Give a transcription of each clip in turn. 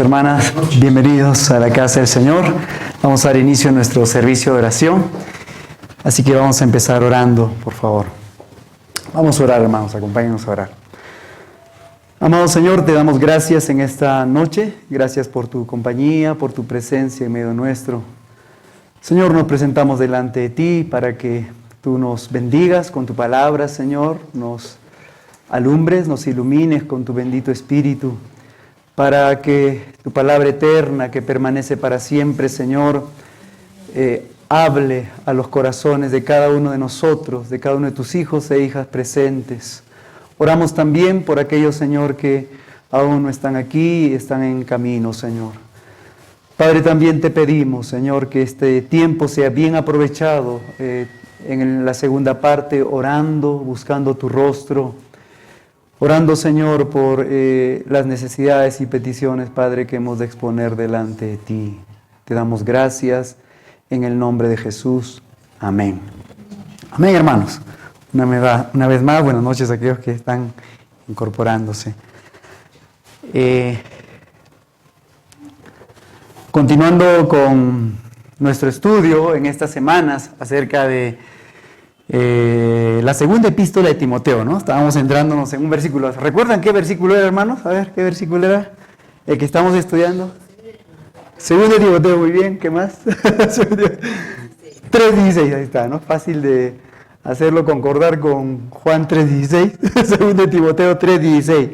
hermanas, bienvenidos a la casa del Señor. Vamos a dar inicio a nuestro servicio de oración. Así que vamos a empezar orando, por favor. Vamos a orar, hermanos, acompáñenos a orar. Amado Señor, te damos gracias en esta noche. Gracias por tu compañía, por tu presencia en medio nuestro. Señor, nos presentamos delante de ti para que tú nos bendigas con tu palabra, Señor. Nos alumbres, nos ilumines con tu bendito Espíritu, para que tu palabra eterna, que permanece para siempre, Señor, hable a los corazones de cada uno de nosotros, de cada uno de tus hijos e hijas presentes. Oramos también por aquellos, Señor, que aún no están aquí y están en camino, Señor. Padre, también te pedimos, Señor, que este tiempo sea bien aprovechado en la segunda parte, orando, buscando tu rostro, orando, Señor, por las necesidades y peticiones, Padre, que hemos de exponer delante de ti. Te damos gracias en el nombre de Jesús. Amén. Amén, hermanos. Una vez más, buenas noches a aquellos que están incorporándose. Continuando con nuestro estudio en estas semanas acerca de la segunda epístola de Timoteo, ¿no? Estábamos centrándonos en un versículo. ¿Recuerdan qué versículo era, hermanos? A ver, ¿qué versículo era el que estamos estudiando? Segunda de Timoteo, muy bien. ¿Qué más? 3:16, ahí está, ¿no? Fácil de hacerlo concordar con Juan 3:16. Segunda de Timoteo 3:16.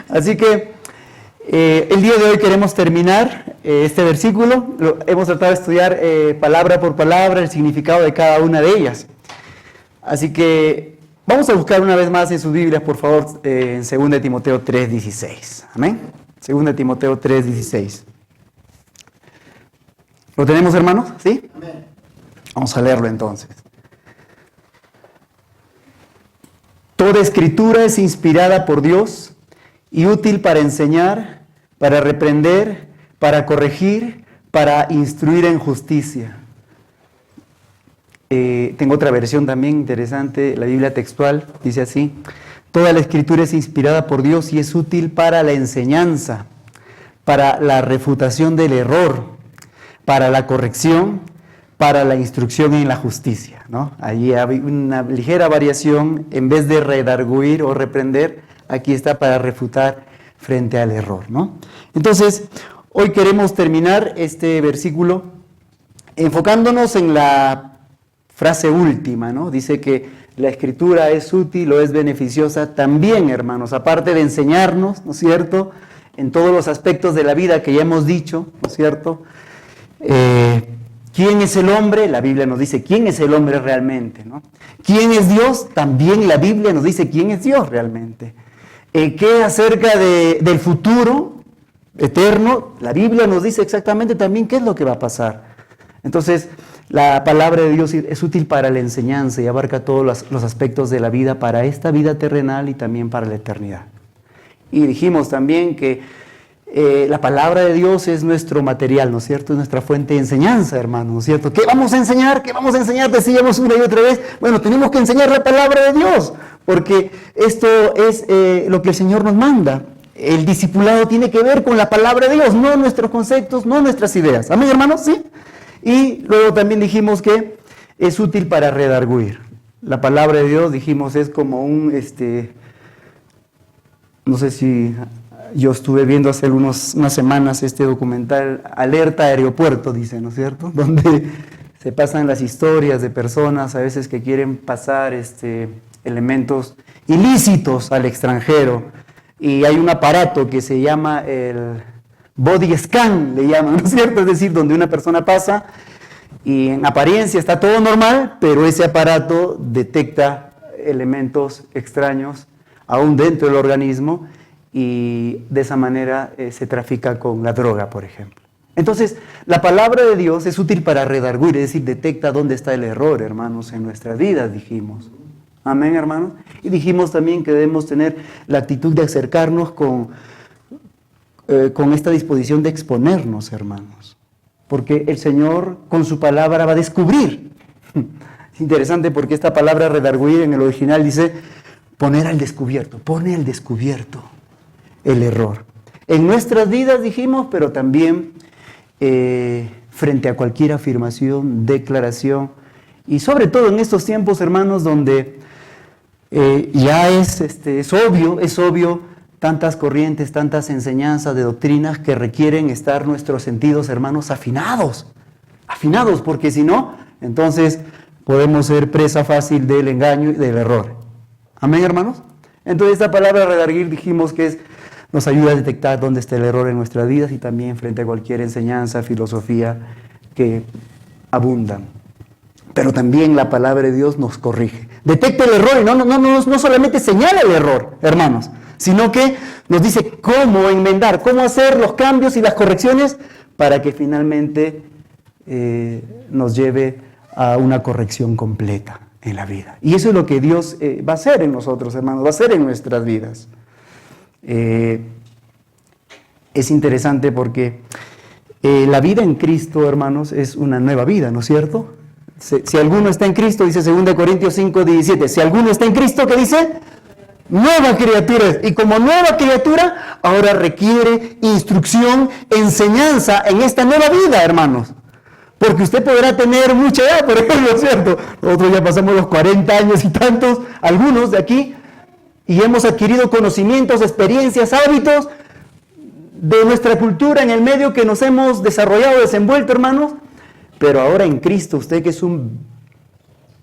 Así que el día de hoy queremos terminar este versículo. Hemos tratado de estudiar palabra por palabra el significado de cada una de ellas. Así que vamos a buscar una vez más en sus Biblias, por favor, en 2 de Timoteo 3:16. Amén. 2 de Timoteo 3:16. ¿Lo tenemos, hermanos? ¿Sí? Amén. Vamos a leerlo entonces. Toda escritura es inspirada por Dios y útil para enseñar, para reprender, para corregir, para instruir en justicia. Tengo otra versión también interesante, la Biblia textual, dice así: toda la escritura es inspirada por Dios y es útil para la enseñanza, para la refutación del error, para la corrección, para la instrucción en la justicia, ¿no? Allí hay una ligera variación, en vez de redarguir o reprender, aquí está para refutar frente al error, ¿no? Entonces, hoy queremos terminar este versículo enfocándonos en la frase última, ¿no? Dice que la escritura es útil o es beneficiosa también, hermanos, aparte de enseñarnos, ¿no es cierto?, en todos los aspectos de la vida que ya hemos dicho, ¿no es cierto?, ¿quién es el hombre? La Biblia nos dice quién es el hombre realmente, ¿no? ¿Quién es Dios? También la Biblia nos dice quién es Dios realmente. ¿Qué acerca del futuro eterno? La Biblia nos dice exactamente también qué es lo que va a pasar. Entonces, la palabra de Dios es útil para la enseñanza y abarca todos los aspectos de la vida, para esta vida terrenal y también para la eternidad. Y dijimos también que la palabra de Dios es nuestro material, ¿no es cierto? Es nuestra fuente de enseñanza, hermano, ¿no es cierto? ¿Qué vamos a enseñar? ¿Qué vamos a enseñar? Decíamos una y otra vez. Bueno, tenemos que enseñar la palabra de Dios, porque esto es lo que el Señor nos manda. El discipulado tiene que ver con la palabra de Dios, no nuestros conceptos, no nuestras ideas. ¿Amén, hermanos? ¿Sí? Y luego también dijimos que es útil para redarguir. La palabra de Dios, dijimos, es como un, no sé si yo estuve viendo hace unas semanas este documental, Alerta Aeropuerto, dice, ¿no es cierto?, donde se pasan las historias de personas a veces que quieren pasar elementos ilícitos al extranjero, y hay un aparato que se llama el body scan, le llaman, ¿no es cierto?, es decir, donde una persona pasa y en apariencia está todo normal, pero ese aparato detecta elementos extraños aún dentro del organismo, y de esa manera se trafica con la droga, por ejemplo. Entonces, la palabra de Dios es útil para redarguir, es decir, detecta dónde está el error, hermanos, en nuestras vidas, dijimos. Amén, hermanos. Y dijimos también que debemos tener la actitud de acercarnos con esta disposición de exponernos, hermanos. Porque el Señor con su palabra va a descubrir. Es interesante porque esta palabra redarguir en el original dice poner al descubierto, pone al descubierto el error. En nuestras vidas dijimos, pero también frente a cualquier afirmación, declaración, y sobre todo en estos tiempos, hermanos, donde ya es obvio tantas corrientes, tantas enseñanzas de doctrinas que requieren estar nuestros sentidos, hermanos, afinados, porque si no, entonces podemos ser presa fácil del engaño y del error. Amén, hermanos. Entonces esta palabra redarguir dijimos que nos ayuda a detectar dónde está el error en nuestras vidas y también frente a cualquier enseñanza, filosofía que abundan. Pero también la palabra de Dios nos corrige. Detecta el error y no solamente señala el error, hermanos, sino que nos dice cómo enmendar, cómo hacer los cambios y las correcciones para que finalmente nos lleve a una corrección completa en la vida. Y eso es lo que Dios va a hacer en nosotros, hermanos, va a hacer en nuestras vidas. Es interesante porque la vida en Cristo, hermanos, es una nueva vida, ¿no es cierto? Si alguno está en Cristo, dice 2 Corintios 5:17, si alguno está en Cristo, ¿qué dice? Nueva criatura. Y como nueva criatura, ahora requiere instrucción, enseñanza en esta nueva vida, hermanos. Porque usted podrá tener mucha edad, por ejemplo, ¿cierto? Nosotros ya pasamos los 40 años y tantos, algunos de aquí, y hemos adquirido conocimientos, experiencias, hábitos de nuestra cultura en el medio que nos hemos desarrollado, desenvuelto, hermanos. Pero ahora en Cristo, usted que es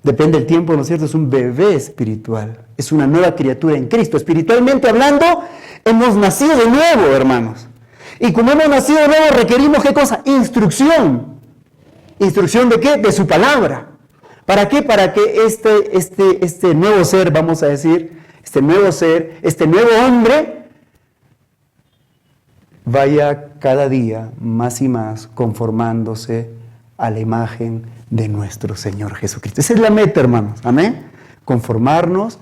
depende del tiempo, ¿no es cierto? Es un bebé espiritual, es una nueva criatura en Cristo. Espiritualmente hablando, hemos nacido de nuevo, hermanos. Y como hemos nacido de nuevo, requerimos, ¿qué cosa? Instrucción. ¿Instrucción de qué? De su palabra. ¿Para qué? Para que este nuevo ser, vamos a decir, este nuevo hombre, vaya cada día más y más conformándose a la imagen de nuestro Señor Jesucristo. Esa es la meta, hermanos. Amén. Conformarnos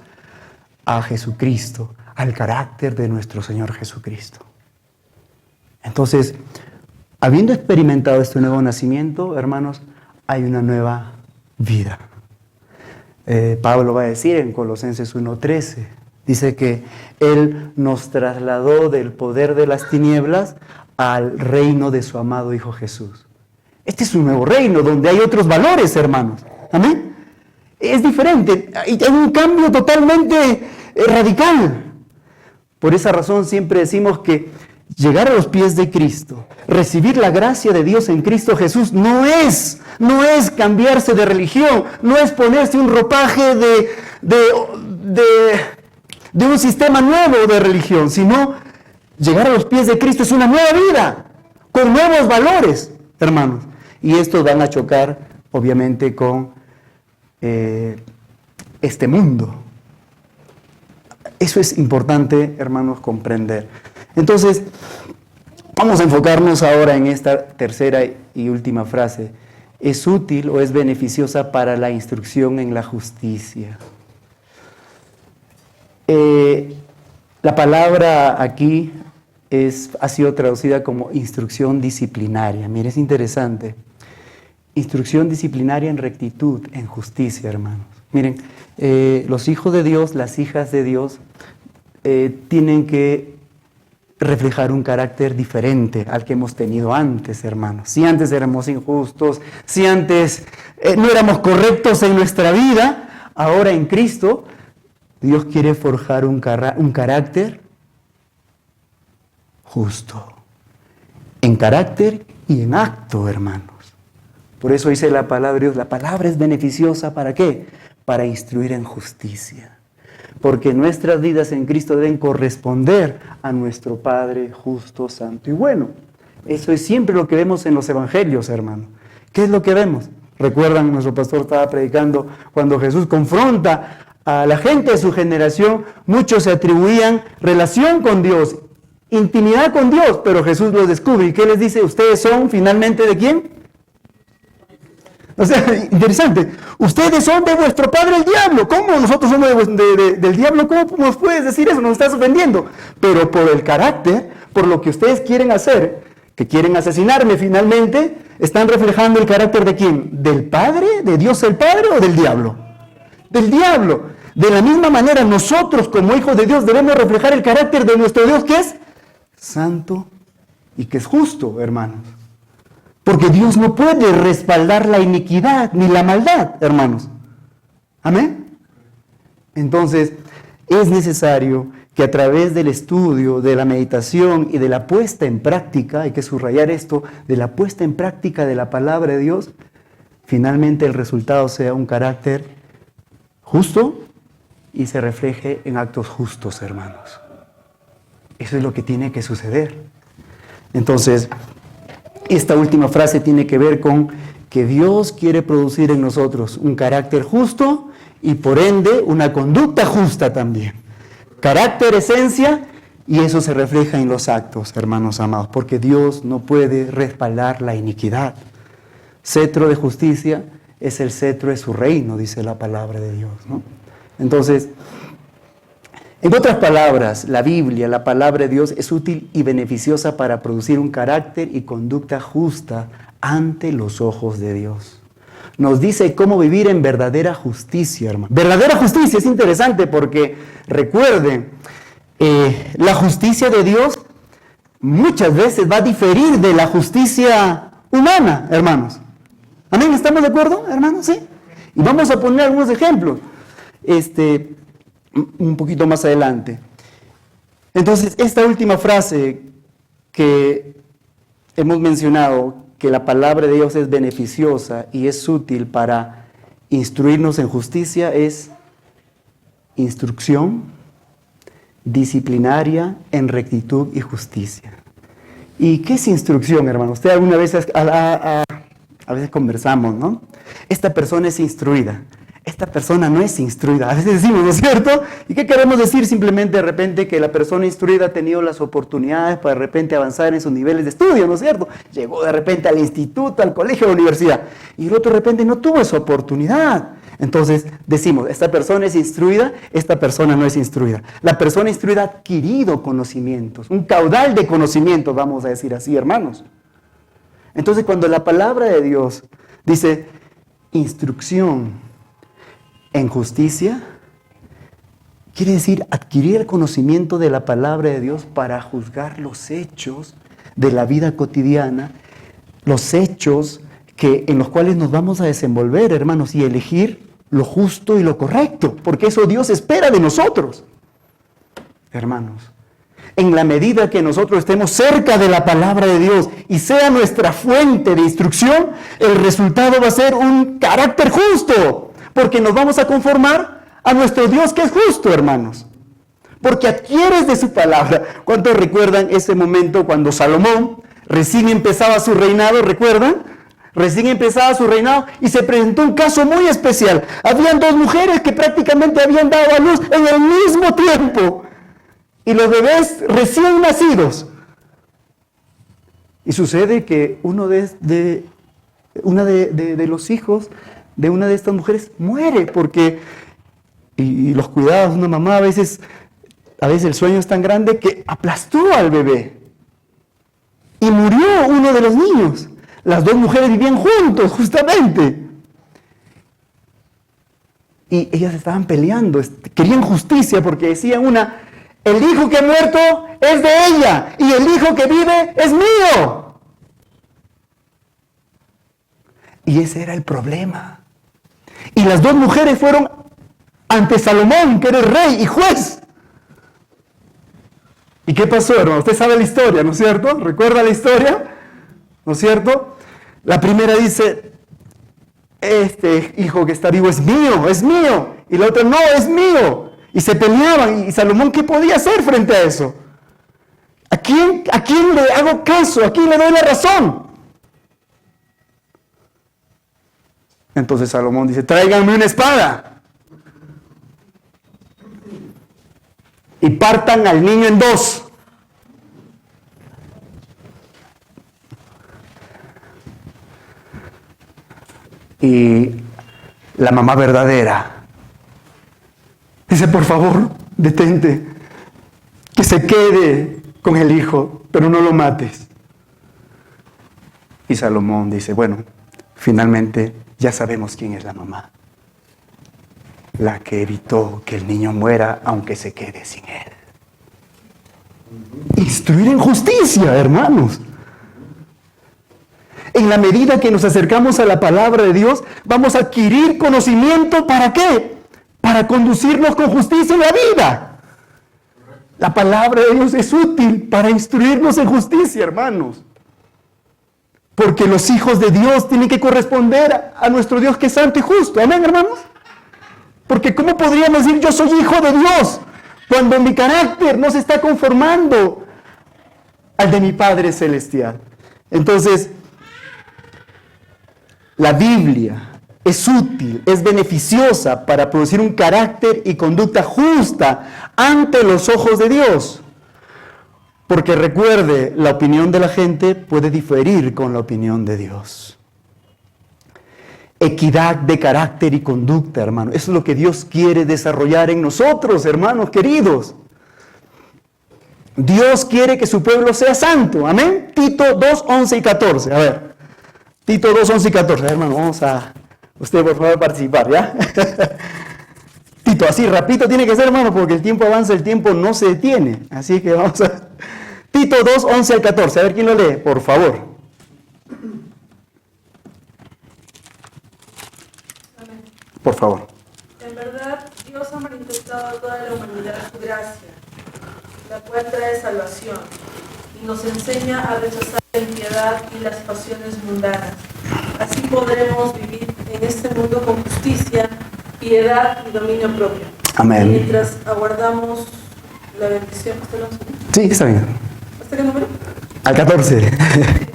a Jesucristo, al carácter de nuestro Señor Jesucristo. Entonces, habiendo experimentado este nuevo nacimiento, hermanos, hay una nueva vida. Pablo va a decir en Colosenses 1:13, dice que Él nos trasladó del poder de las tinieblas al reino de su amado Hijo Jesús. Este es un nuevo reino donde hay otros valores, hermanos. Amén. Es diferente, hay un cambio totalmente radical. Por esa razón siempre decimos que llegar a los pies de Cristo, recibir la gracia de Dios en Cristo Jesús, no es cambiarse de religión, no es ponerse un ropaje de un sistema nuevo de religión, sino llegar a los pies de Cristo es una nueva vida, con nuevos valores, hermanos. Y estos van a chocar, obviamente, con este mundo. Eso es importante, hermanos, comprender. Entonces, vamos a enfocarnos ahora en esta tercera y última frase. ¿Es útil o es beneficiosa para la instrucción en la justicia? La palabra aquí ha sido traducida como instrucción disciplinaria. Mire, es interesante. Instrucción disciplinaria en rectitud, en justicia, hermanos. Miren, los hijos de Dios, las hijas de Dios, tienen que reflejar un carácter diferente al que hemos tenido antes, hermanos. Si antes éramos injustos, si antes no éramos correctos en nuestra vida, ahora en Cristo, Dios quiere forjar un carácter justo, en carácter y en acto, hermanos. Por eso dice la palabra de Dios, la palabra es beneficiosa, ¿para qué? Para instruir en justicia. Porque nuestras vidas en Cristo deben corresponder a nuestro Padre justo, santo y bueno. Eso es siempre lo que vemos en los evangelios, hermano. ¿Qué es lo que vemos? Recuerdan, nuestro pastor estaba predicando cuando Jesús confronta a la gente de su generación, muchos se atribuían relación con Dios, intimidad con Dios, pero Jesús los descubre. ¿Y qué les dice? ¿Ustedes son finalmente de quién? O sea, interesante. Ustedes son de vuestro padre el diablo. ¿Cómo nosotros somos del diablo? ¿Cómo nos puedes decir eso? Nos estás ofendiendo. Pero por el carácter, por lo que ustedes quieren hacer, que quieren asesinarme finalmente, ¿están reflejando el carácter de quién? ¿Del Padre? ¿De Dios el Padre o del diablo? Del diablo. De la misma manera, nosotros como hijos de Dios debemos reflejar el carácter de nuestro Dios, que es santo y que es justo, hermanos. Porque Dios no puede respaldar la iniquidad ni la maldad, hermanos. ¿Amén? Entonces, es necesario que a través del estudio, de la meditación y de la puesta en práctica, hay que subrayar esto, de la puesta en práctica de la palabra de Dios, finalmente el resultado sea un carácter justo y se refleje en actos justos, hermanos. Eso es lo que tiene que suceder. Entonces, esta última frase tiene que ver con que Dios quiere producir en nosotros un carácter justo y por ende una conducta justa también. Carácter, esencia, y eso se refleja en los actos, hermanos amados, porque Dios no puede respaldar la iniquidad. Cetro de justicia es el cetro de su reino, dice la palabra de Dios, ¿no? Entonces, en otras palabras, la Biblia, la palabra de Dios, es útil y beneficiosa para producir un carácter y conducta justa ante los ojos de Dios. Nos dice cómo vivir en verdadera justicia, hermano. Verdadera justicia es interesante porque, recuerden, la justicia de Dios muchas veces va a diferir de la justicia humana, hermanos. ¿Amén? ¿Estamos de acuerdo, hermanos? ¿Sí? Y vamos a poner algunos ejemplos. Un poquito más adelante. Entonces, esta última frase que hemos mencionado, que la palabra de Dios es beneficiosa y es útil para instruirnos en justicia, es instrucción disciplinaria en rectitud y justicia. ¿Y qué es instrucción, hermano? Usted alguna vez, a veces conversamos, ¿no? Esta persona es instruida. Esta persona no es instruida, a veces decimos, ¿no es cierto? ¿Y qué queremos decir? Simplemente de repente que la persona instruida ha tenido las oportunidades para de repente avanzar en sus niveles de estudio, ¿no es cierto? Llegó de repente al instituto, al colegio, a la universidad, y el otro de repente no tuvo esa oportunidad. Entonces decimos, esta persona es instruida, esta persona no es instruida. La persona instruida ha adquirido conocimientos, un caudal de conocimientos, vamos a decir así, hermanos. Entonces cuando la palabra de Dios dice instrucción en justicia, quiere decir adquirir el conocimiento de la palabra de Dios para juzgar los hechos de la vida cotidiana, los hechos en los cuales nos vamos a desenvolver, hermanos, y elegir lo justo y lo correcto, porque eso Dios espera de nosotros. Hermanos, en la medida que nosotros estemos cerca de la palabra de Dios y sea nuestra fuente de instrucción, el resultado va a ser un carácter justo. Porque nos vamos a conformar a nuestro Dios que es justo, hermanos. Porque adquieres de su palabra. ¿Cuántos recuerdan ese momento cuando Salomón recién empezaba su reinado? ¿Recuerdan? Recién empezaba su reinado y se presentó un caso muy especial. Habían dos mujeres que prácticamente habían dado a luz en el mismo tiempo. Y los bebés recién nacidos. Y sucede que uno de los hijos de una de estas mujeres muere porque, y los cuidados de una mamá a veces el sueño es tan grande que aplastó al bebé y murió uno de los niños. Las dos mujeres vivían juntos justamente y ellas estaban peleando, querían justicia porque decían una, el hijo que ha muerto es de ella y el hijo que vive es mío. Y ese era el problema. Y las dos mujeres fueron ante Salomón, que era el rey y juez. ¿Y qué pasó, hermano? Usted sabe la historia, ¿no es cierto? ¿Recuerda la historia? ¿No es cierto? La primera dice, este hijo que está vivo es mío, es mío. Y la otra, no, es mío. Y se peleaban. ¿Y Salomón qué podía hacer frente a eso? ¿A quién le hago caso? ¿A quién le doy la razón? Entonces Salomón dice, tráiganme una espada y partan al niño en dos. Y la mamá verdadera dice, por favor, detente, que se quede con el hijo, pero no lo mates. Y Salomón dice, bueno, finalmente ya sabemos quién es la mamá. La que evitó que el niño muera aunque se quede sin él. Instruir en justicia, hermanos. En la medida que nos acercamos a la palabra de Dios, vamos a adquirir conocimiento. ¿Para qué? Para conducirnos con justicia en la vida. La palabra de Dios es útil para instruirnos en justicia, hermanos. Porque los hijos de Dios tienen que corresponder a nuestro Dios que es santo y justo. Amén, hermanos. Porque ¿cómo podríamos decir yo soy hijo de Dios cuando mi carácter no se está conformando al de mi Padre Celestial? Entonces, la Biblia es útil, es beneficiosa para producir un carácter y conducta justa ante los ojos de Dios. Porque recuerde, la opinión de la gente puede diferir con la opinión de Dios. Equidad de carácter y conducta, hermano. Eso es lo que Dios quiere desarrollar en nosotros, hermanos queridos. Dios quiere que su pueblo sea santo. Amén. Tito 2, 11 y 14. A ver. Tito 2, 11 y 14. Hermano, vamos a... Usted por favor participar, ¿ya? Tito, así rapidito tiene que ser, hermano, porque el tiempo avanza, el tiempo no se detiene. Así que vamos a... Tito 2, 11 al 14. A ver quién lo lee, por favor. Amén. Por favor. En verdad, Dios ha manifestado a toda la humanidad su gracia, la cual trae salvación, y nos enseña a rechazar la impiedad y las pasiones mundanas. Así podremos vivir en este mundo con justicia, piedad y dominio propio. Amén. Mientras aguardamos la bendición. Sí, está bien. ¿Hasta qué número? Al 14,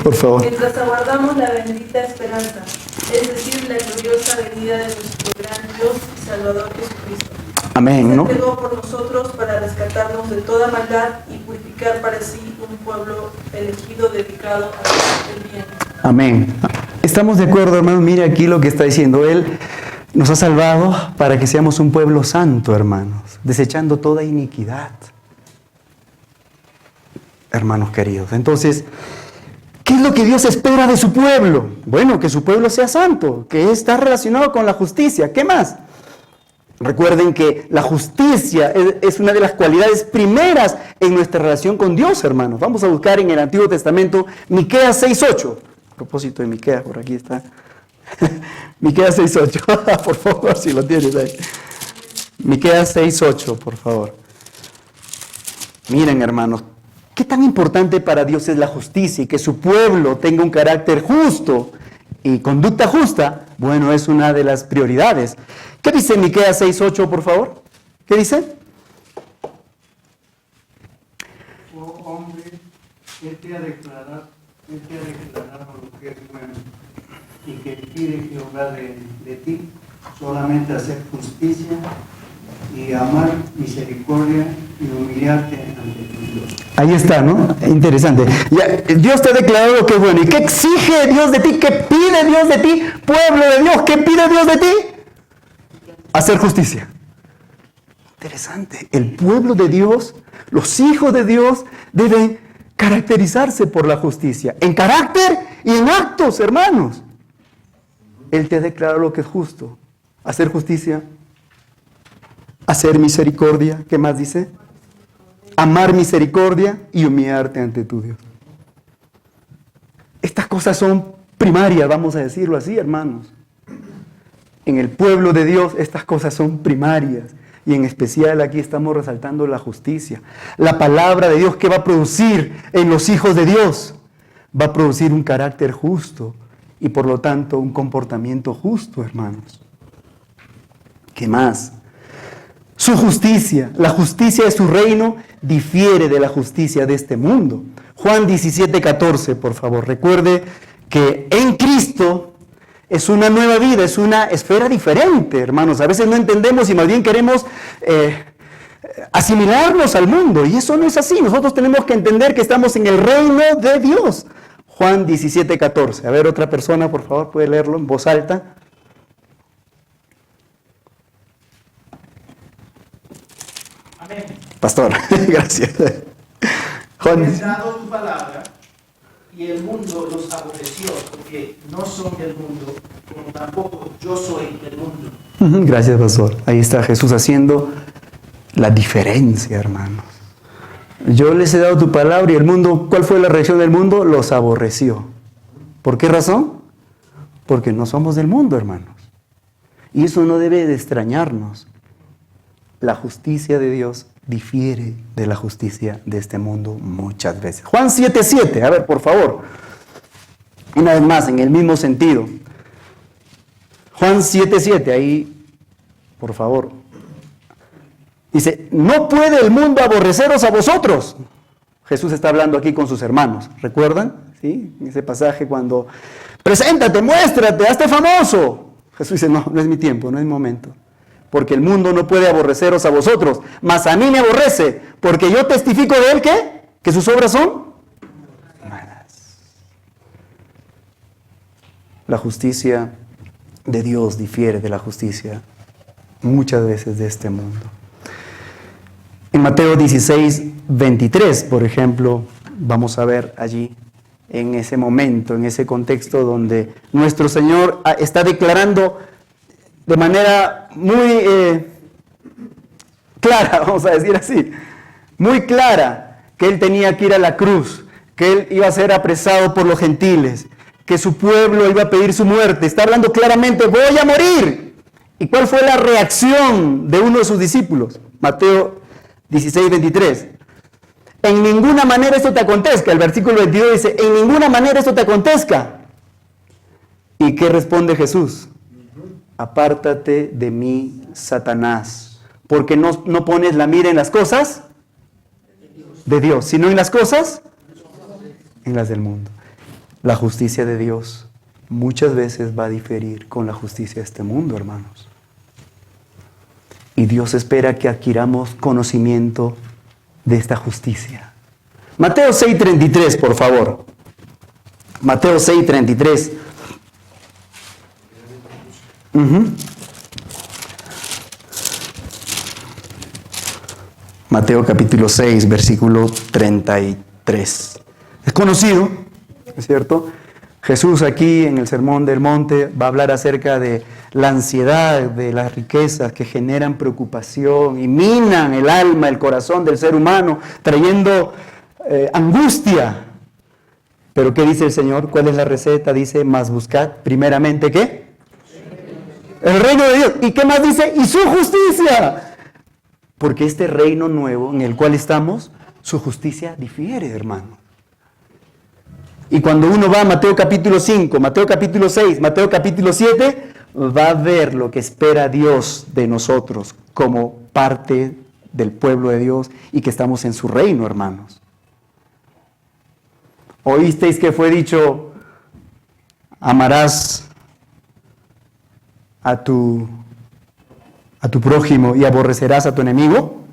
por favor. Mientras aguardamos la bendita esperanza, es decir, la gloriosa venida de nuestro gran Dios y Salvador Jesucristo. Amén, Se ¿no? entregó por nosotros para rescatarnos de toda maldad y purificar para sí un pueblo elegido dedicado a hacer el bien. Amén. Estamos de acuerdo, hermano. Mire aquí lo que está diciendo. Él nos ha salvado para que seamos un pueblo santo, hermanos, desechando toda iniquidad. Hermanos queridos. Entonces, ¿qué es lo que Dios espera de su pueblo? Bueno, que su pueblo sea santo, que está relacionado con la justicia. ¿Qué más? Recuerden que la justicia es una de las cualidades primeras en nuestra relación con Dios, hermanos. Vamos a buscar en el Antiguo Testamento Miqueas 6:8. A propósito de Miqueas, por aquí está. Miqueas 6:8. Por favor, si lo tienes ahí. Miqueas 6:8, por favor. Miren, hermanos, qué tan importante para Dios es la justicia y que su pueblo tenga un carácter justo y conducta justa. Bueno, es una de las prioridades. ¿Qué dice Miqueas 6:8, por favor? ¿Qué dice? Oh hombre, Él te ha declarado lo que es bueno, y que pide Jehová de ti solamente hacer justicia y amar misericordia y humillarte ante tu Dios. Ahí está, ¿no? Interesante. Ya, Dios te ha declarado lo que es bueno. ¿Y qué exige Dios de ti? ¿Qué pide Dios de ti? Pueblo de Dios, ¿qué pide Dios de ti? Hacer justicia. Interesante. El pueblo de Dios, los hijos de Dios, deben caracterizarse por la justicia. En carácter y en actos, hermanos. Él te ha declarado lo que es justo. Hacer justicia. Hacer misericordia. ¿Qué más dice? Amar misericordia y humillarte ante tu Dios. Estas cosas son primarias, vamos a decirlo así, hermanos. En el pueblo de Dios estas cosas son primarias. Y en especial aquí estamos resaltando la justicia. La palabra de Dios, ¿qué va a producir en los hijos de Dios? Va a producir un carácter justo y por lo tanto un comportamiento justo, hermanos. ¿Qué más? Su justicia, la justicia de su reino difiere de la justicia de este mundo. Juan 17:14, por favor. Recuerde que en Cristo es una nueva vida, es una esfera diferente, hermanos. A veces no entendemos y más bien queremos asimilarnos al mundo. Y eso no es así. Nosotros tenemos que entender que estamos en el reino de Dios. Juan 17:14. A ver, otra persona, por favor, puede leerlo en voz alta. Amén. Pastor, gracias. Juan. He dado tu palabra y el mundo los aborreció porque no son del mundo, como tampoco yo soy del mundo. Gracias, pastor. Ahí está Jesús haciendo la diferencia, hermanos. Yo les he dado tu palabra y el mundo, ¿cuál fue la reacción del mundo? Los aborreció. ¿Por qué razón? Porque no somos del mundo, hermanos. Y eso no debe de extrañarnos. La justicia de Dios difiere de la justicia de este mundo muchas veces. Juan 7:7, a ver, por favor. Una vez más, en el mismo sentido. Juan 7:7, ahí, por favor. Dice, no puede el mundo aborreceros a vosotros. Jesús está hablando aquí con sus hermanos, ¿recuerdan? ¿Sí? En ese pasaje cuando, preséntate, muéstrate, hazte famoso. Jesús dice, no es mi tiempo, no es mi momento. Porque el mundo no puede aborreceros a vosotros, mas a mí me aborrece, porque yo testifico de él, ¿qué? Que sus obras son malas. La justicia de Dios difiere de la justicia muchas veces de este mundo. En Mateo 16:23, por ejemplo, vamos a ver allí, en ese momento, en ese contexto donde nuestro Señor está declarando de manera muy clara, vamos a decir así, muy clara, que Él tenía que ir a la cruz, que Él iba a ser apresado por los gentiles, que su pueblo iba a pedir su muerte. Está hablando claramente, voy a morir. ¿Y cuál fue la reacción de uno de sus discípulos? Mateo 16:23. En ninguna manera esto te acontezca. El versículo 22 dice, en ninguna manera esto te acontezca. ¿Y qué responde Jesús? Apártate de mí, Satanás, porque no pones la mira en las cosas de Dios, sino en las cosas, en las del mundo. La justicia de Dios muchas veces va a diferir con la justicia de este mundo, hermanos. Y Dios espera que adquiramos conocimiento de esta justicia. Mateo 6:33, por favor. Mateo 6:33. Mateo capítulo 6, versículo 33. Es conocido, ¿es cierto? Jesús aquí en el Sermón del Monte va a hablar acerca de la ansiedad, de las riquezas que generan preocupación y minan el alma, el corazón del ser humano, trayendo angustia. Pero ¿qué dice el Señor? ¿Cuál es la receta? Dice, mas buscad primeramente, ¿qué? El reino de Dios. ¿Y qué más dice? Y su justicia. Porque este reino nuevo en el cual estamos, su justicia difiere, hermano. Y cuando uno va a Mateo capítulo 5, Mateo capítulo 6, Mateo capítulo 7, va a ver lo que espera Dios de nosotros como parte del pueblo de Dios y que estamos en su reino, hermanos. ¿Oísteis que fue dicho, amarás a tu prójimo y aborrecerás a tu enemigo?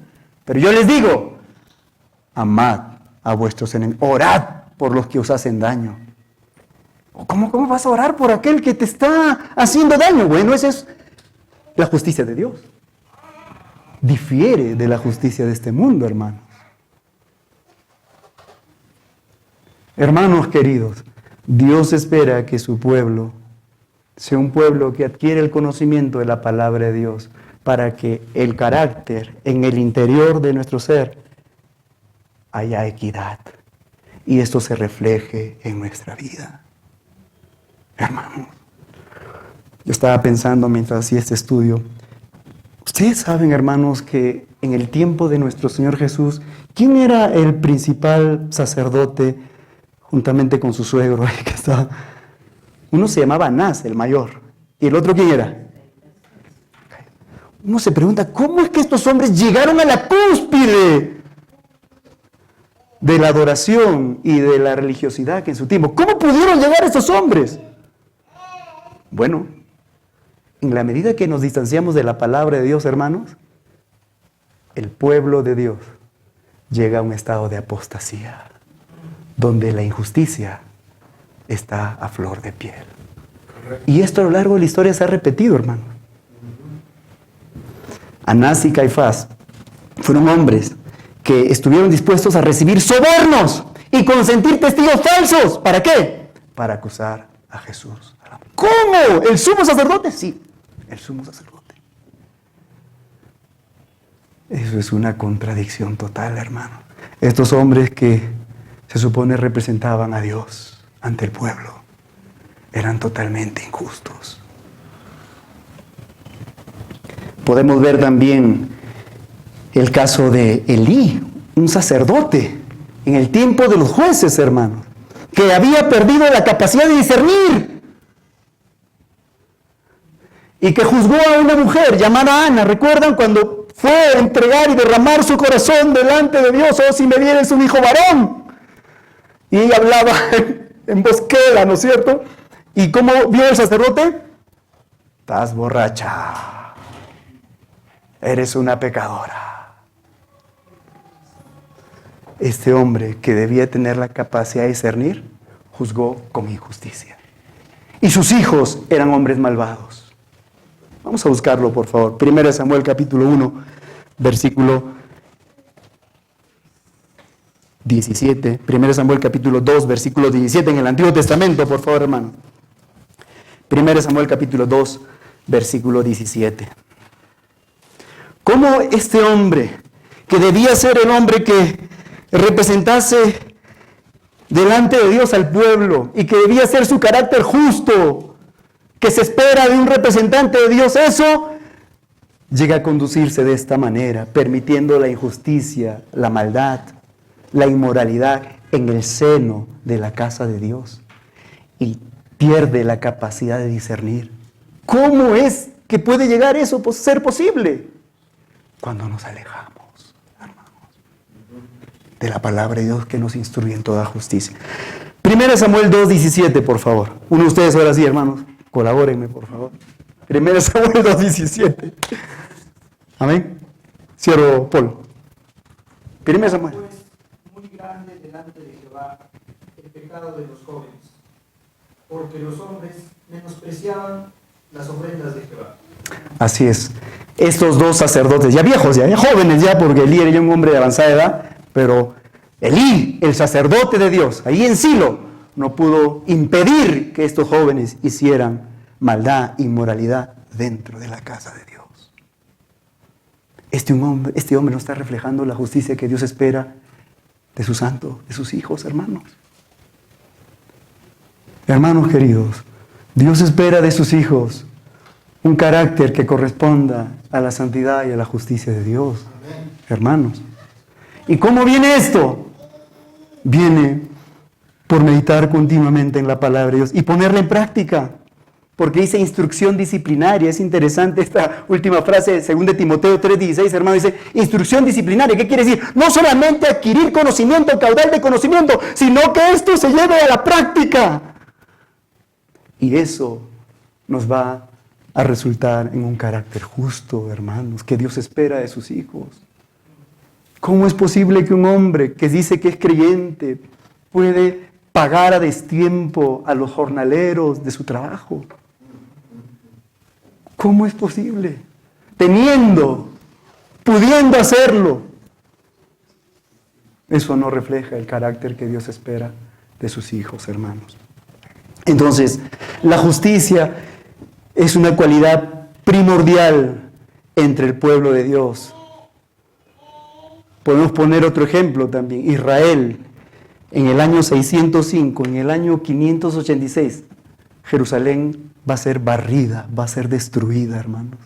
Pero yo les digo, amad a vuestros enemigos, orad por los que os hacen daño. ¿Cómo vas a orar por aquel que te está haciendo daño? Bueno, esa es la justicia de Dios. Difiere de la justicia de este mundo, hermanos. Hermanos queridos, Dios espera que su pueblo sea un pueblo que adquiere el conocimiento de la palabra de Dios para que el carácter en el interior de nuestro ser haya equidad y esto se refleje en nuestra vida. Hermanos, yo estaba pensando mientras hacía este estudio, ustedes saben, hermanos, que en el tiempo de nuestro Señor Jesús, ¿quién era el principal sacerdote juntamente con su suegro? Que estaba? Uno se llamaba Anás, el mayor, y el otro ¿quién era? Uno se pregunta, ¿cómo es que estos hombres llegaron a la cúspide de la adoración y de la religiosidad que en su tiempo? ¿Cómo pudieron llegar estos hombres? Bueno, en la medida que nos distanciamos de la palabra de Dios, hermanos, el pueblo de Dios llega a un estado de apostasía, donde la injusticia está a flor de piel. Correcto. Y esto a lo largo de la historia se ha repetido, hermano. Anás y Caifás fueron hombres que estuvieron dispuestos a recibir sobornos y consentir testigos falsos. ¿Para qué? Para acusar a Jesús. ¿Cómo? ¿El sumo sacerdote? Sí, el sumo sacerdote. Eso es una contradicción total, hermano. Estos hombres que se supone representaban a Dios ante el pueblo eran totalmente injustos. Podemos ver también el caso de Elí, un sacerdote en el tiempo de los jueces, hermanos, que había perdido la capacidad de discernir y que juzgó a una mujer llamada Ana. ¿Recuerdan cuando fue a entregar y derramar su corazón delante de Dios? Oh, si me dieres un hijo varón. Y ella hablaba en voz queda, ¿no es cierto? ¿Y cómo vio el sacerdote? Estás borracha. Eres una pecadora. Este hombre que debía tener la capacidad de discernir, juzgó con injusticia. Y sus hijos eran hombres malvados. Vamos a buscarlo, por favor. 1 Samuel capítulo 1, versículo 17. 1 Samuel capítulo 2, versículo 17 en el Antiguo Testamento, por favor, hermano. 1 Samuel capítulo 2, versículo 17. ¿Cómo este hombre, que debía ser el hombre que representase delante de Dios al pueblo y que debía ser su carácter justo, que se espera de un representante de Dios, eso llega a conducirse de esta manera, permitiendo la injusticia, la maldad, la inmoralidad en el seno de la casa de Dios y pierde la capacidad de discernir? ¿Cómo es que puede llegar eso a ser posible? Cuando nos alejamos, hermanos, de la palabra de Dios que nos instruye en toda justicia. 1 Samuel 2:17, por favor. Uno de ustedes ahora sí, hermanos, colabórenme, por favor. 1 Samuel 2:17. Amén. Cierro, Paul. 1 Samuel. Muy grande delante de Jehová el pecado de los jóvenes, porque los hombres menospreciaban las ofrendas de Jehová. Así es. Estos dos sacerdotes, ya viejos, ya jóvenes ya, porque Elí era ya un hombre de avanzada edad, pero Elí, el sacerdote de Dios, ahí en Silo, no pudo impedir que estos jóvenes hicieran maldad, inmoralidad dentro de la casa de Dios. Este hombre no está reflejando la justicia que Dios espera de sus santos, de sus hijos, hermanos. Hermanos queridos, Dios espera de sus hijos un carácter que corresponda a la santidad y a la justicia de Dios. Amén. Hermanos. ¿Y cómo viene esto? Viene por meditar continuamente en la palabra de Dios y ponerla en práctica. Porque dice instrucción disciplinaria. Es interesante esta última frase de 2 Timoteo 3:16, hermano. Dice instrucción disciplinaria. ¿Qué quiere decir? No solamente adquirir conocimiento, caudal de conocimiento, sino que esto se lleve a la práctica. Y eso nos va a resultar en un carácter justo, hermanos, que Dios espera de sus hijos. ¿Cómo es posible que un hombre que dice que es creyente puede pagar a destiempo a los jornaleros de su trabajo? ¿Cómo es posible? Pudiendo hacerlo. Eso no refleja el carácter que Dios espera de sus hijos, hermanos. Entonces, la justicia es una cualidad primordial entre el pueblo de Dios. Podemos poner otro ejemplo también. Israel, en el año 605, en el año 586, Jerusalén va a ser barrida, va a ser destruida, hermanos,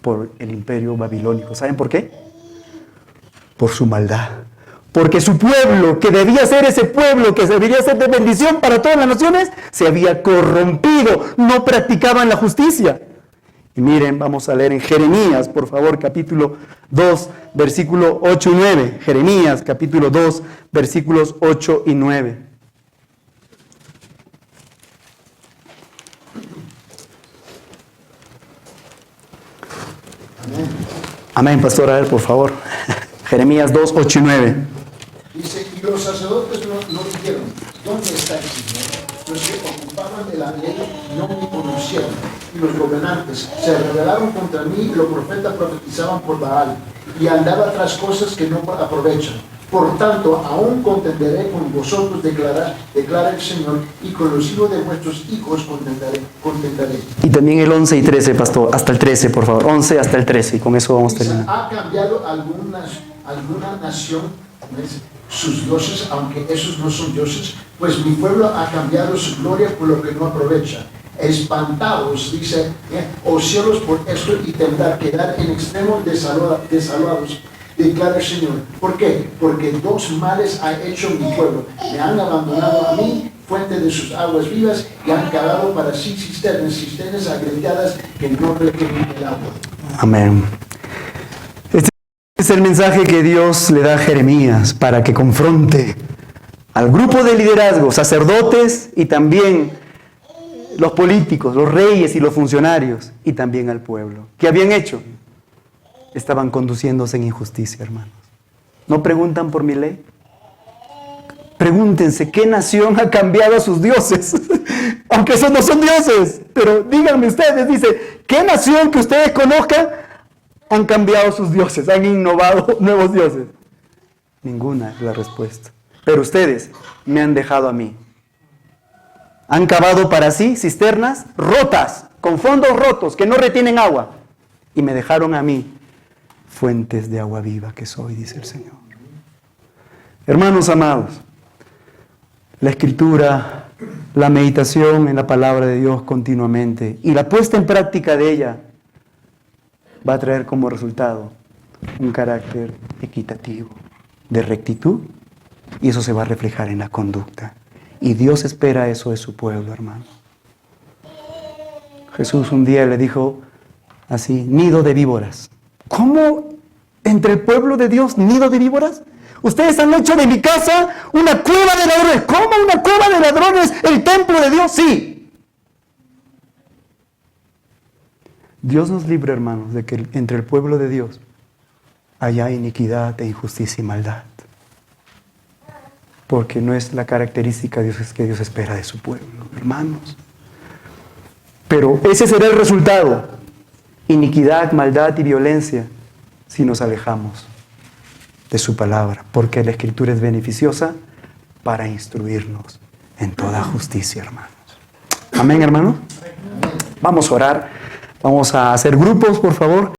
por el imperio babilónico. ¿Saben por qué? Por su maldad. Porque su pueblo, que debía ser ese pueblo, que debería ser de bendición para todas las naciones, se había corrompido, no practicaban la justicia. Y miren, vamos a leer en Jeremías, por favor, capítulo 2, versículo 8 y 9. Jeremías, capítulo 2, versículos 8 y 9. Amén. Amén, pastor, a ver, por favor. Jeremías 2, 8 y 9. Dice, y los sacerdotes no dijeron, ¿dónde está el Señor? Los que ocupaban de la ley no me conocieron, y los gobernantes se rebelaron contra mí, y los profetas profetizaban por Baal, y andaba tras cosas que no aprovechan. Por tanto, aún contenderé con vosotros, declara el Señor, y con los hijos de vuestros hijos contendaré. Y también el 11 y 13, pastor, hasta el 13, por favor, 11 hasta el 13, y con eso vamos a terminar. ¿Ha cambiado alguna nación ¿ves? Sus dioses, aunque esos no son dioses, pues mi pueblo ha cambiado su gloria por lo que no aprovecha. Espantados, dice, oh cielos por esto y temblar, quedar en extremo desolados, declara el Señor. ¿Por qué? Porque dos males ha hecho mi pueblo. Me han abandonado a mí, fuente de sus aguas vivas, y han cavado para sí cisternas agregadas que no retienen el agua. Amén. Este es el mensaje que Dios le da a Jeremías para que confronte al grupo de liderazgo, sacerdotes y también los políticos, los reyes y los funcionarios, y también al pueblo. ¿Qué habían hecho? Estaban conduciéndose en injusticia, hermanos. ¿No preguntan por mi ley? Pregúntense, ¿qué nación ha cambiado a sus dioses? Aunque esos no son dioses, pero díganme ustedes, dice, ¿qué nación que ustedes conozcan han cambiado sus dioses, han innovado nuevos dioses? Ninguna es la respuesta. Pero ustedes me han dejado a mí. Han cavado para sí cisternas rotas, con fondos rotos, que no retienen agua. Y me dejaron a mí fuentes de agua viva que soy, dice el Señor. Hermanos amados, la escritura, la meditación en la palabra de Dios continuamente y la puesta en práctica de ella va a traer como resultado un carácter equitativo, de rectitud, y eso se va a reflejar en la conducta. Y Dios espera eso de su pueblo, hermano. Jesús un día le dijo así, nido de víboras. ¿Cómo entre el pueblo de Dios, nido de víboras? Ustedes han hecho de mi casa una cueva de ladrones. ¿Cómo una cueva de ladrones? ¿El templo de Dios? Sí. Dios nos libre, hermanos, de que entre el pueblo de Dios haya iniquidad e injusticia y maldad. Porque no es la característica de Dios que Dios espera de su pueblo, hermanos. Pero ese será el resultado. Iniquidad, maldad y violencia si nos alejamos de su palabra. Porque la Escritura es beneficiosa para instruirnos en toda justicia, hermanos. Amén, hermanos. Vamos a orar. Vamos a hacer grupos, por favor.